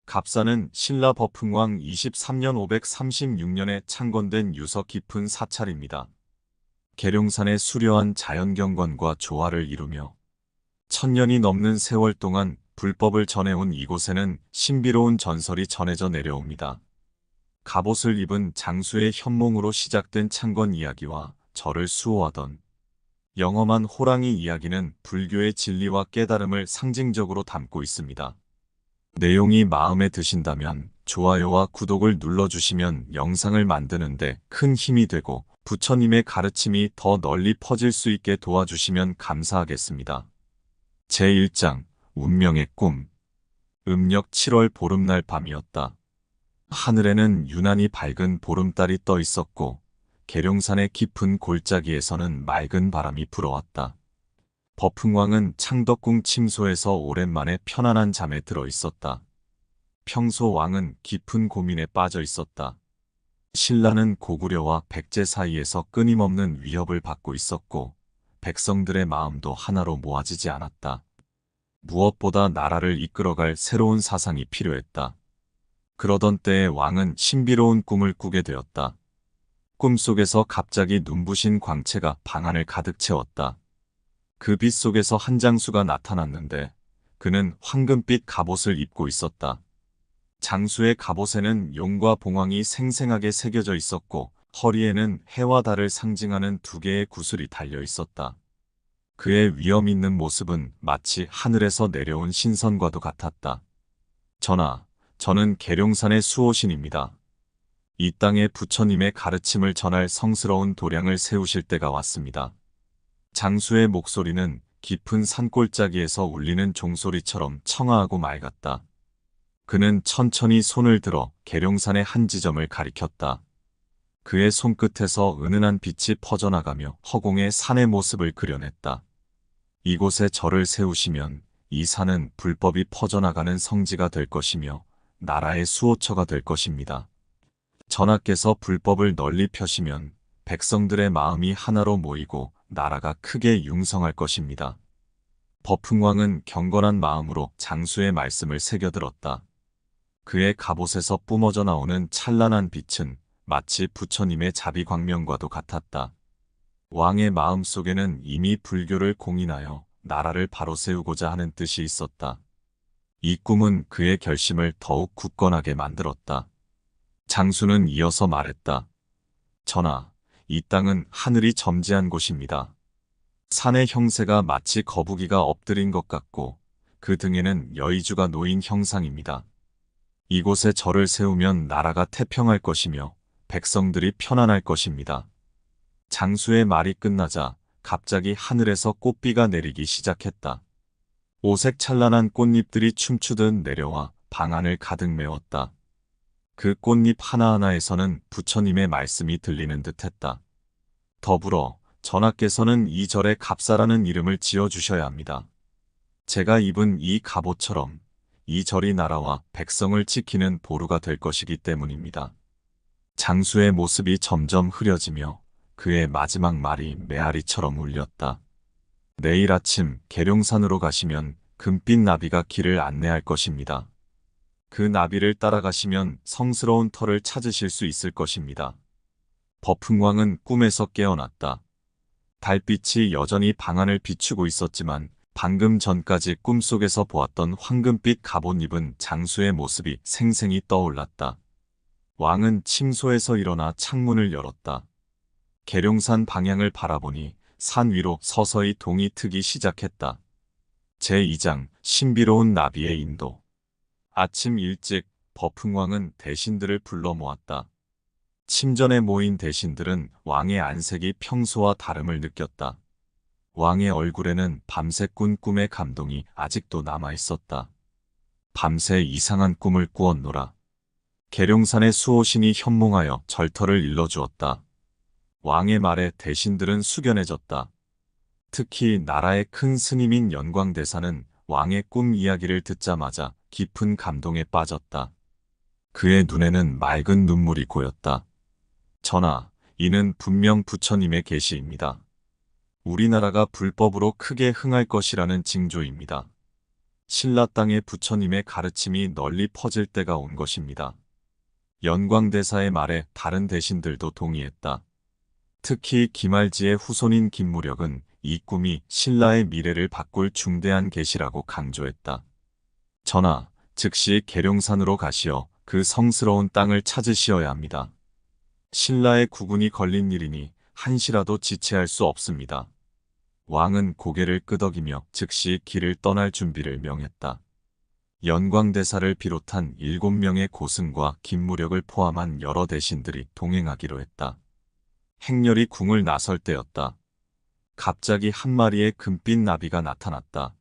갑사는 신라 버풍왕 23년 536년에 창건된 유서 깊은 사찰입니다. 계룡산의 수려한 자연경관과 조화를 이루며 천년이 넘는 세월 동안 불법을 전해온 이곳에는 신비로운 전설이 전해져 내려옵니다. 갑옷을 입은 장수의 현몽으로 시작된 창건 이야기와 절을 수호하던 영험한 호랑이 이야기는 불교의 진리와 깨달음을 상징적으로 담고 있습니다. 내용이 마음에 드신다면 좋아요와 구독을 눌러주시면 영상을 만드는데 큰 힘이 되고 부처님의 가르침이 더 널리 퍼질 수 있게 도와주시면 감사하겠습니다. 제1장 운명의 꿈. 음력 7월 보름날 밤이었다. 하늘에는 유난히 밝은 보름달이 떠 있었고 계룡산의 깊은 골짜기에서는 맑은 바람이 불어왔다. 버풍왕은 창덕궁 침소에서 오랜만에 편안한 잠에 들어 있었다. 평소 왕은 깊은 고민에 빠져 있었다. 신라는 고구려와 백제 사이에서 끊임없는 위협을 받고 있었고 백성들의 마음도 하나로 모아지지 않았다. 무엇보다 나라를 이끌어갈 새로운 사상이 필요했다. 그러던 때에 왕은 신비로운 꿈을 꾸게 되었다. 꿈속에서 갑자기 눈부신 광채가 방안을 가득 채웠다. 그 빛 속에서 한 장수가 나타났는데 그는 황금빛 갑옷을 입고 있었다. 장수의 갑옷에는 용과 봉황이 생생하게 새겨져 있었고 허리에는 해와 달을 상징하는 두 개의 구슬이 달려 있었다. 그의 위엄 있는 모습은 마치 하늘에서 내려온 신선과도 같았다. 전하, 저는 계룡산의 수호신입니다. 이 땅에 부처님의 가르침을 전할 성스러운 도량을 세우실 때가 왔습니다. 장수의 목소리는 깊은 산골짜기에서 울리는 종소리처럼 청아하고 맑았다. 그는 천천히 손을 들어 계룡산의 한 지점을 가리켰다. 그의 손끝에서 은은한 빛이 퍼져나가며 허공에 산의 모습을 그려냈다. 이곳에 절을 세우시면 이 산은 불법이 퍼져나가는 성지가 될 것이며 나라의 수호처가 될 것입니다. 전하께서 불법을 널리 펴시면 백성들의 마음이 하나로 모이고 나라가 크게 융성할 것입니다. 버풍왕은 경건한 마음으로 장수의 말씀을 새겨들었다. 그의 갑옷에서 뿜어져 나오는 찬란한 빛은 마치 부처님의 자비광명과도 같았다. 왕의 마음 속에는 이미 불교를 공인하여 나라를 바로 세우고자 하는 뜻이 있었다. 이 꿈은 그의 결심을 더욱 굳건하게 만들었다. 장수는 이어서 말했다. 전하, 이 땅은 하늘이 점지한 곳입니다. 산의 형세가 마치 거북이가 엎드린 것 같고 그 등에는 여의주가 놓인 형상입니다. 이곳에 절을 세우면 나라가 태평할 것이며 백성들이 편안할 것입니다. 장수의 말이 끝나자 갑자기 하늘에서 꽃비가 내리기 시작했다. 오색 찬란한 꽃잎들이 춤추듯 내려와 방안을 가득 메웠다. 그 꽃잎 하나하나에서는 부처님의 말씀이 들리는 듯했다. 더불어 전하께서는 이 절에 갑사라는 이름을 지어주셔야 합니다. 제가 입은 이 갑옷처럼 이 절이 나라와 백성을 지키는 보루가 될 것이기 때문입니다. 장수의 모습이 점점 흐려지며 그의 마지막 말이 메아리처럼 울렸다. 내일 아침 계룡산으로 가시면 금빛 나비가 길을 안내할 것입니다. 그 나비를 따라가시면 성스러운 터를 찾으실 수 있을 것입니다. 버풍왕은 꿈에서 깨어났다. 달빛이 여전히 방안을 비추고 있었지만 방금 전까지 꿈속에서 보았던 황금빛 갑옷 입은 장수의 모습이 생생히 떠올랐다. 왕은 침소에서 일어나 창문을 열었다. 계룡산 방향을 바라보니 산 위로 서서히 동이 트기 시작했다. 제2장 신비로운 나비의 인도. 아침 일찍 버풍왕은 대신들을 불러 모았다. 침전에 모인 대신들은 왕의 안색이 평소와 다름을 느꼈다. 왕의 얼굴에는 밤새 꾼 꿈의 감동이 아직도 남아있었다. 밤새 이상한 꿈을 꾸었노라. 계룡산의 수호신이 현몽하여 절터를 일러주었다. 왕의 말에 대신들은 숙연해졌다. 특히 나라의 큰 스님인 연광대사는 왕의 꿈 이야기를 듣자마자 깊은 감동에 빠졌다. 그의 눈에는 맑은 눈물이 고였다. 전하, 이는 분명 부처님의 계시입니다. 우리나라가 불법으로 크게 흥할 것이라는 징조입니다. 신라 땅에 부처님의 가르침이 널리 퍼질 때가 온 것입니다. 연광대사의 말에 다른 대신들도 동의했다. 특히 김알지의 후손인 김무력은 이 꿈이 신라의 미래를 바꿀 중대한 계시라고 강조했다. 전하, 즉시 계룡산으로 가시어 그 성스러운 땅을 찾으시어야 합니다. 신라의 국운이 걸린 일이니 한시라도 지체할 수 없습니다. 왕은 고개를 끄덕이며 즉시 길을 떠날 준비를 명했다. 연광대사를 비롯한 7명의 고승과 김무력을 포함한 여러 대신들이 동행하기로 했다. 행렬이 궁을 나설 때였다. 갑자기 한 마리의 금빛 나비가 나타났다.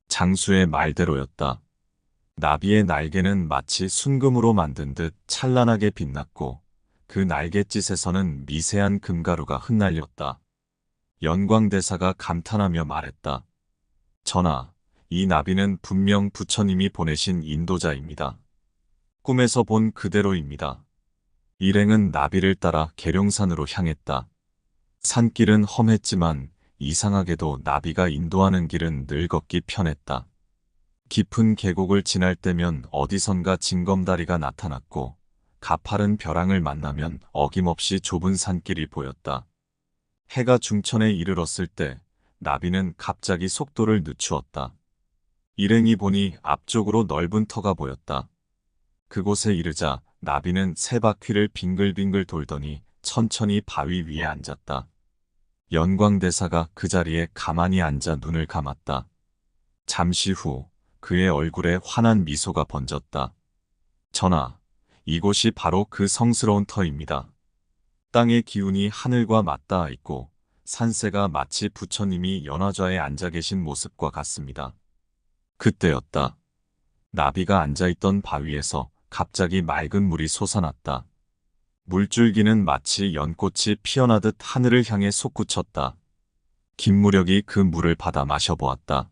장수의 말대로였다. 나비의 날개는 마치 순금으로 만든 듯 찬란하게 빛났고 그 날갯짓에서는 미세한 금가루가 흩날렸다. 연광대사가 감탄하며 말했다. 전하, 이 나비는 분명 부처님이 보내신 인도자입니다. 꿈에서 본 그대로입니다. 일행은 나비를 따라 계룡산으로 향했다. 산길은 험했지만 이상하게도 나비가 인도하는 길은 늘 걷기 편했다. 깊은 계곡을 지날 때면 어디선가 징검다리가 나타났고 가파른 벼랑을 만나면 어김없이 좁은 산길이 보였다. 해가 중천에 이르렀을 때 나비는 갑자기 속도를 늦추었다. 일행이 보니 앞쪽으로 넓은 터가 보였다. 그곳에 이르자 나비는 세 바퀴를 빙글빙글 돌더니 천천히 바위 위에 앉았다. 연광대사가 그 자리에 가만히 앉아 눈을 감았다. 잠시 후 그의 얼굴에 환한 미소가 번졌다. 전하, 이곳이 바로 그 성스러운 터입니다. 땅의 기운이 하늘과 맞닿아 있고 산세가 마치 부처님이 연화좌에 앉아 계신 모습과 같습니다. 그때였다. 나비가 앉아있던 바위에서 갑자기 맑은 물이 솟아났다. 물줄기는 마치 연꽃이 피어나듯 하늘을 향해 솟구쳤다. 김무력이 그 물을 받아 마셔보았다.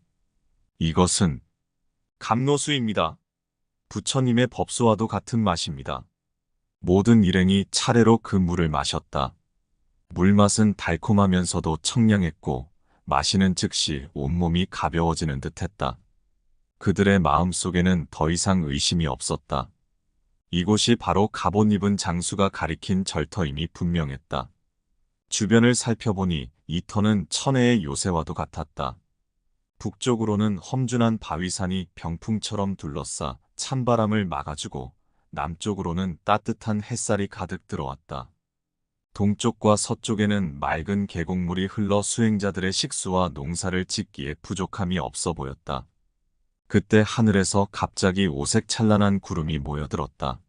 이것은 감로수입니다. 부처님의 법소와도 같은 맛입니다. 모든 일행이 차례로 그 물을 마셨다. 물맛은 달콤하면서도 청량했고 마시는 즉시 온몸이 가벼워지는 듯했다. 그들의 마음속에는 더 이상 의심이 없었다. 이곳이 바로 갑옷 입은 장수가 가리킨 절터임이 분명했다. 주변을 살펴보니 이 터는 천혜의 요새와도 같았다. 북쪽으로는 험준한 바위산이 병풍처럼 둘러싸 찬바람을 막아주고 남쪽으로는 따뜻한 햇살이 가득 들어왔다. 동쪽과 서쪽에는 맑은 계곡물이 흘러 수행자들의 식수와 농사를 짓기에 부족함이 없어 보였다. 그때 하늘에서 갑자기 오색 찬란한 구름이 모여들었다.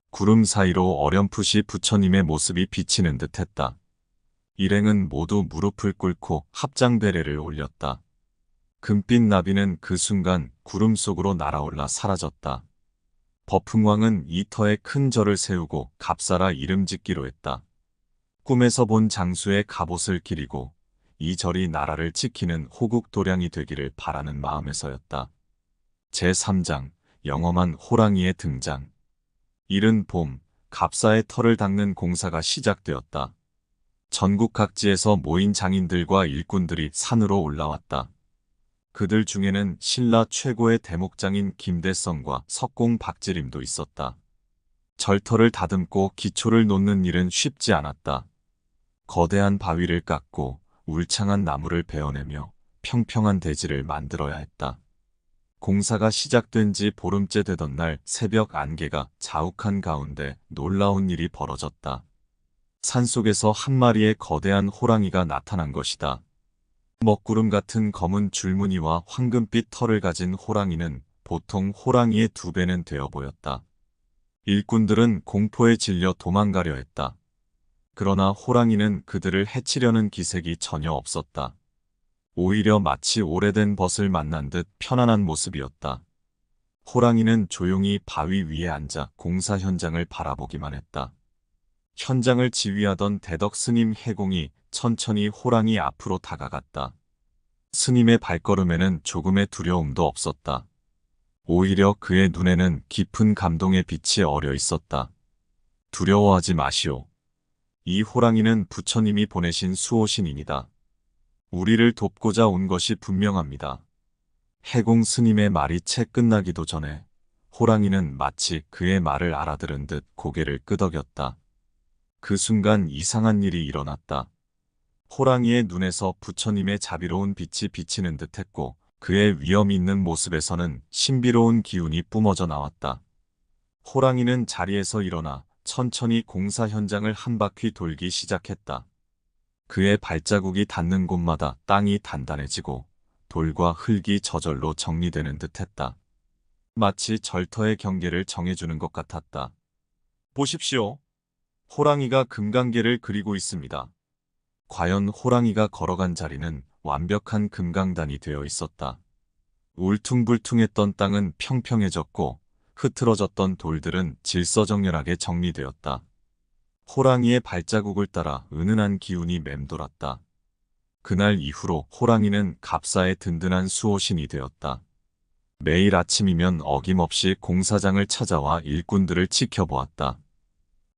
구름 사이로 어렴풋이 부처님의 모습이 비치는 듯했다. 일행은 모두 무릎을 꿇고 합장배례를 올렸다. 금빛 나비는 그 순간 구름 속으로 날아올라 사라졌다. 법흥왕은 이 터에 큰 절을 세우고 갑사라 이름 짓기로 했다. 꿈에서 본 장수의 갑옷을 기리고 이 절이 나라를 지키는 호국도량이 되기를 바라는 마음에서였다. 제3장 영험한 호랑이의 등장. 이른 봄, 갑사의 털을 닦는 공사가 시작되었다. 전국 각지에서 모인 장인들과 일꾼들이 산으로 올라왔다. 그들 중에는 신라 최고의 대목장인 김대성과 석공 박지림도 있었다. 절터를 다듬고 기초를 놓는 일은 쉽지 않았다. 거대한 바위를 깎고 울창한 나무를 베어내며 평평한 대지를 만들어야 했다. 공사가 시작된 지 보름째 되던 날 새벽 안개가 자욱한 가운데 놀라운 일이 벌어졌다. 산속에서 한 마리의 거대한 호랑이가 나타난 것이다. 먹구름 같은 검은 줄무늬와 황금빛 털을 가진 호랑이는 보통 호랑이의 2배는 되어 보였다. 일꾼들은 공포에 질려 도망가려 했다. 그러나 호랑이는 그들을 해치려는 기색이 전혀 없었다. 오히려 마치 오래된 벗을 만난 듯 편안한 모습이었다. 호랑이는 조용히 바위 위에 앉아 공사 현장을 바라보기만 했다. 현장을 지휘하던 대덕 스님 해공이 천천히 호랑이 앞으로 다가갔다. 스님의 발걸음에는 조금의 두려움도 없었다. 오히려 그의 눈에는 깊은 감동의 빛이 어려 있었다. 두려워하지 마시오. 이 호랑이는 부처님이 보내신 수호신입니다. 우리를 돕고자 온 것이 분명합니다. 해공 스님의 말이 채 끝나기도 전에 호랑이는 마치 그의 말을 알아들은 듯 고개를 끄덕였다. 그 순간 이상한 일이 일어났다. 호랑이의 눈에서 부처님의 자비로운 빛이 비치는 듯했고 그의 위험 있는 모습에서는 신비로운 기운이 뿜어져 나왔다. 호랑이는 자리에서 일어나 천천히 공사 현장을 한 바퀴 돌기 시작했다. 그의 발자국이 닿는 곳마다 땅이 단단해지고 돌과 흙이 저절로 정리되는 듯했다. 마치 절터의 경계를 정해주는 것 같았다. 보십시오. 호랑이가 금강계를 그리고 있습니다. 과연 호랑이가 걸어간 자리는 완벽한 금강단이 되어 있었다. 울퉁불퉁했던 땅은 평평해졌고 흐트러졌던 돌들은 질서정연하게 정리되었다. 호랑이의 발자국을 따라 은은한 기운이 맴돌았다. 그날 이후로 호랑이는 갑사의 든든한 수호신이 되었다. 매일 아침이면 어김없이 공사장을 찾아와 일꾼들을 지켜보았다.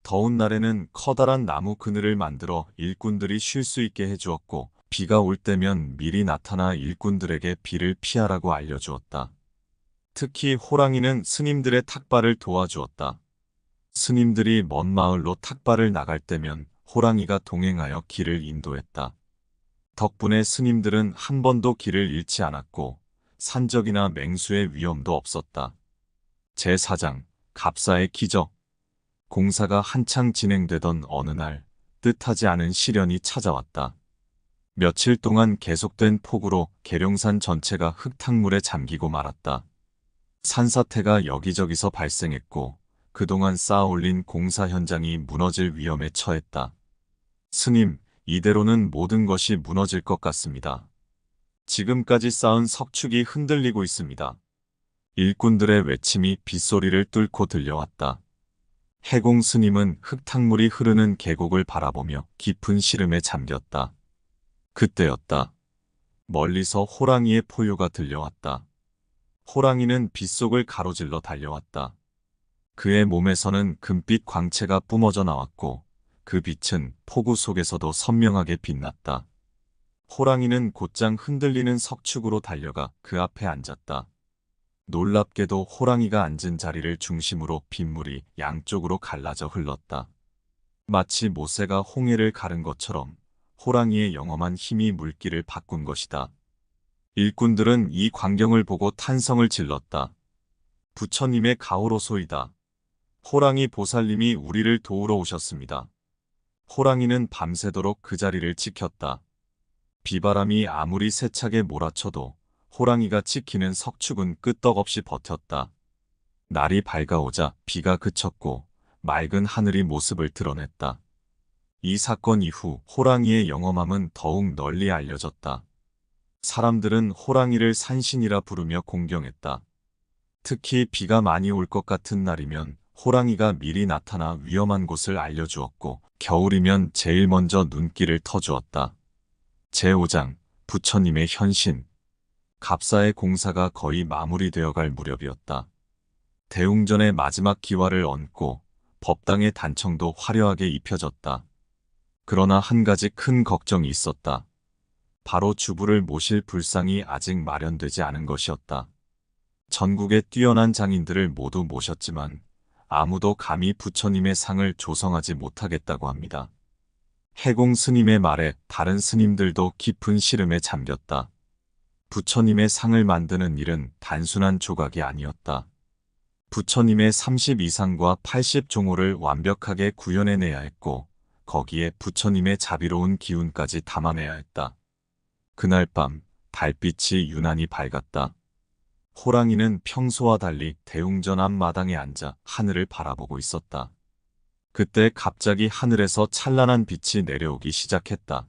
더운 날에는 커다란 나무 그늘을 만들어 일꾼들이 쉴 수 있게 해주었고 비가 올 때면 미리 나타나 일꾼들에게 비를 피하라고 알려주었다. 특히 호랑이는 스님들의 탁발을 도와주었다. 스님들이 먼 마을로 탁발을 나갈 때면 호랑이가 동행하여 길을 인도했다. 덕분에 스님들은 한 번도 길을 잃지 않았고 산적이나 맹수의 위험도 없었다. 제4장 갑사의 기적. 공사가 한창 진행되던 어느 날 뜻하지 않은 시련이 찾아왔다. 며칠 동안 계속된 폭우로 계룡산 전체가 흙탕물에 잠기고 말았다. 산사태가 여기저기서 발생했고 그동안 쌓아올린 공사 현장이 무너질 위험에 처했다. 스님, 이대로는 모든 것이 무너질 것 같습니다. 지금까지 쌓은 석축이 흔들리고 있습니다. 일꾼들의 외침이 빗소리를 뚫고 들려왔다. 해공 스님은 흙탕물이 흐르는 계곡을 바라보며 깊은 시름에 잠겼다. 그때였다. 멀리서 호랑이의 포효가 들려왔다. 호랑이는 빗속을 가로질러 달려왔다. 그의 몸에서는 금빛 광채가 뿜어져 나왔고 그 빛은 폭우 속에서도 선명하게 빛났다. 호랑이는 곧장 흔들리는 석축으로 달려가 그 앞에 앉았다. 놀랍게도 호랑이가 앉은 자리를 중심으로 빗물이 양쪽으로 갈라져 흘렀다. 마치 모세가 홍해를 가른 것처럼 호랑이의 영험한 힘이 물길을 바꾼 것이다. 일꾼들은 이 광경을 보고 탄성을 질렀다. 부처님의 가호로소이다. 호랑이 보살님이 우리를 도우러 오셨습니다. 호랑이는 밤새도록 그 자리를 지켰다. 비바람이 아무리 세차게 몰아쳐도 호랑이가 지키는 석축은 끄떡없이 버텼다. 날이 밝아오자 비가 그쳤고 맑은 하늘이 모습을 드러냈다. 이 사건 이후 호랑이의 영험함은 더욱 널리 알려졌다. 사람들은 호랑이를 산신이라 부르며 공경했다. 특히 비가 많이 올 것 같은 날이면 호랑이가 미리 나타나 위험한 곳을 알려주었고 겨울이면 제일 먼저 눈길을 터주었다. 제5장 부처님의 현신. 갑사의 공사가 거의 마무리되어 갈 무렵이었다. 대웅전의 마지막 기와를 얹고 법당의 단청도 화려하게 입혀졌다. 그러나 한 가지 큰 걱정이 있었다. 바로 주부를 모실 불상이 아직 마련되지 않은 것이었다. 전국의 뛰어난 장인들을 모두 모셨지만 아무도 감히 부처님의 상을 조성하지 못하겠다고 합니다. 해공 스님의 말에 다른 스님들도 깊은 시름에 잠겼다. 부처님의 상을 만드는 일은 단순한 조각이 아니었다. 부처님의 32상과 80종호를 완벽하게 구현해내야 했고 거기에 부처님의 자비로운 기운까지 담아내야 했다. 그날 밤 달빛이 유난히 밝았다. 호랑이는 평소와 달리 대웅전 앞마당에 앉아 하늘을 바라보고 있었다. 그때 갑자기 하늘에서 찬란한 빛이 내려오기 시작했다.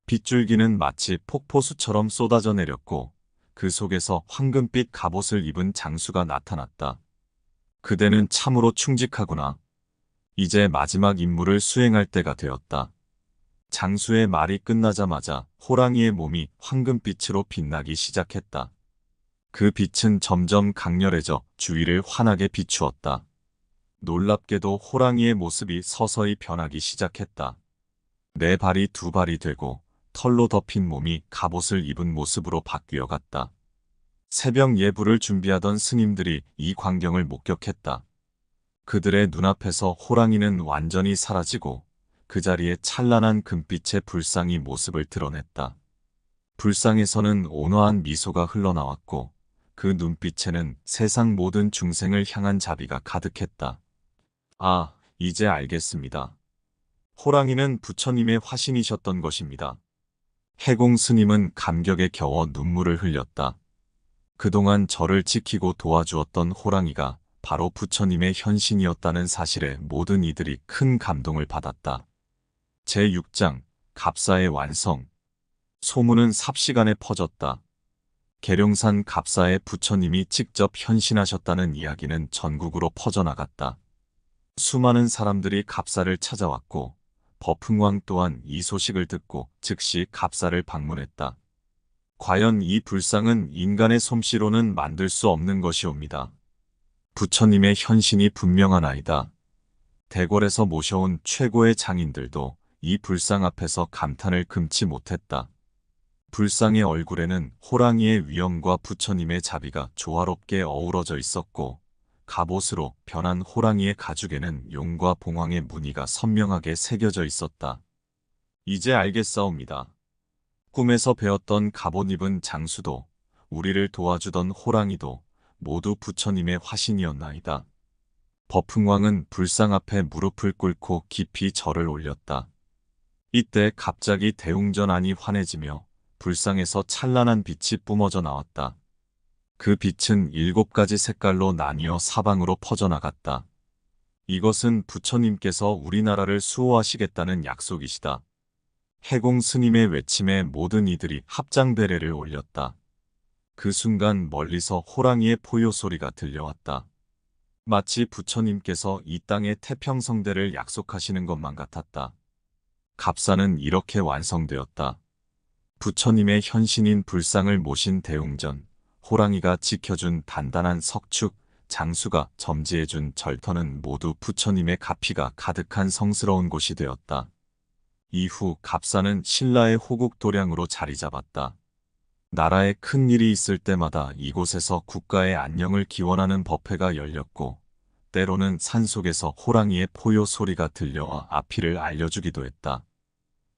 빗줄기는 마치 폭포수처럼 쏟아져 내렸고 그 속에서 황금빛 갑옷을 입은 장수가 나타났다. 그대는 참으로 충직하구나. 이제 마지막 임무를 수행할 때가 되었다. 장수의 말이 끝나자마자 호랑이의 몸이 황금빛으로 빛나기 시작했다. 그 빛은 점점 강렬해져 주위를 환하게 비추었다. 놀랍게도 호랑이의 모습이 서서히 변하기 시작했다. 네 발이 두 발이 되고 털로 덮인 몸이 갑옷을 입은 모습으로 바뀌어 갔다. 새벽 예불을 준비하던 스님들이 이 광경을 목격했다. 그들의 눈앞에서 호랑이는 완전히 사라지고 그 자리에 찬란한 금빛의 불상이 모습을 드러냈다. 불상에서는 온화한 미소가 흘러나왔고 그 눈빛에는 세상 모든 중생을 향한 자비가 가득했다. 아, 이제 알겠습니다. 호랑이는 부처님의 화신이셨던 것입니다. 해공 스님은 감격에 겨워 눈물을 흘렸다. 그동안 저를 지키고 도와주었던 호랑이가 바로 부처님의 현신이었다는 사실에 모든 이들이 큰 감동을 받았다. 제6장 갑사의 완성. 소문은 삽시간에 퍼졌다. 계룡산 갑사에 부처님이 직접 현신하셨다는 이야기는 전국으로 퍼져나갔다. 수많은 사람들이 갑사를 찾아왔고 버풍왕 또한 이 소식을 듣고 즉시 갑사를 방문했다. 과연 이 불상은 인간의 솜씨로는 만들 수 없는 것이옵니다. 부처님의 현신이 분명하나이다. 대궐에서 모셔온 최고의 장인들도 이 불상 앞에서 감탄을 금치 못했다. 불상의 얼굴에는 호랑이의 위엄과 부처님의 자비가 조화롭게 어우러져 있었고 갑옷으로 변한 호랑이의 가죽에는 용과 봉황의 무늬가 선명하게 새겨져 있었다. 이제 알겠사옵니다. 꿈에서 배웠던 갑옷 입은 장수도 우리를 도와주던 호랑이도 모두 부처님의 화신이었나이다. 버풍왕은 불상 앞에 무릎을 꿇고 깊이 절을 올렸다. 이때 갑자기 대웅전안이 환해지며 불상에서 찬란한 빛이 뿜어져 나왔다. 그 빛은 7가지 색깔로 나뉘어 사방으로 퍼져나갔다. 이것은 부처님께서 우리나라를 수호하시겠다는 약속이시다. 해공 스님의 외침에 모든 이들이 합장배례를 올렸다. 그 순간 멀리서 호랑이의 포효 소리가 들려왔다. 마치 부처님께서 이 땅의 태평성대를 약속하시는 것만 같았다. 갑사는 이렇게 완성되었다. 부처님의 현신인 불상을 모신 대웅전, 호랑이가 지켜준 단단한 석축, 장수가 점지해준 절터는 모두 부처님의 가피가 가득한 성스러운 곳이 되었다. 이후 갑사는 신라의 호국 도량으로 자리 잡았다. 나라에 큰 일이 있을 때마다 이곳에서 국가의 안녕을 기원하는 법회가 열렸고 때로는 산속에서 호랑이의 포효 소리가 들려와 앞길을 알려주기도 했다.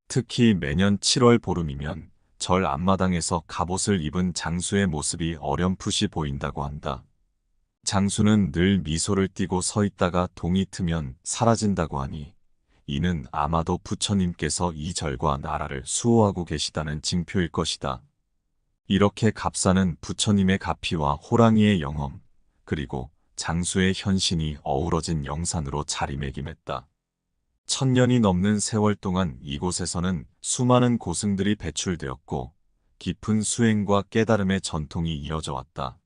특히 매년 7월 보름이면 절 앞마당에서 갑옷을 입은 장수의 모습이 어렴풋이 보인다고 한다. 장수는 늘 미소를 띠고 서 있다가 동이 트면 사라진다고 하니 이는 아마도 부처님께서 이 절과 나라를 수호하고 계시다는 징표일 것이다. 이렇게 갑사는 부처님의 가피와 호랑이의 영험, 그리고 장수의 현신이 어우러진 영산으로 자리매김했다. 1000년이 넘는 세월 동안 이곳에서는 수많은 고승들이 배출되었고 깊은 수행과 깨달음의 전통이 이어져 왔다.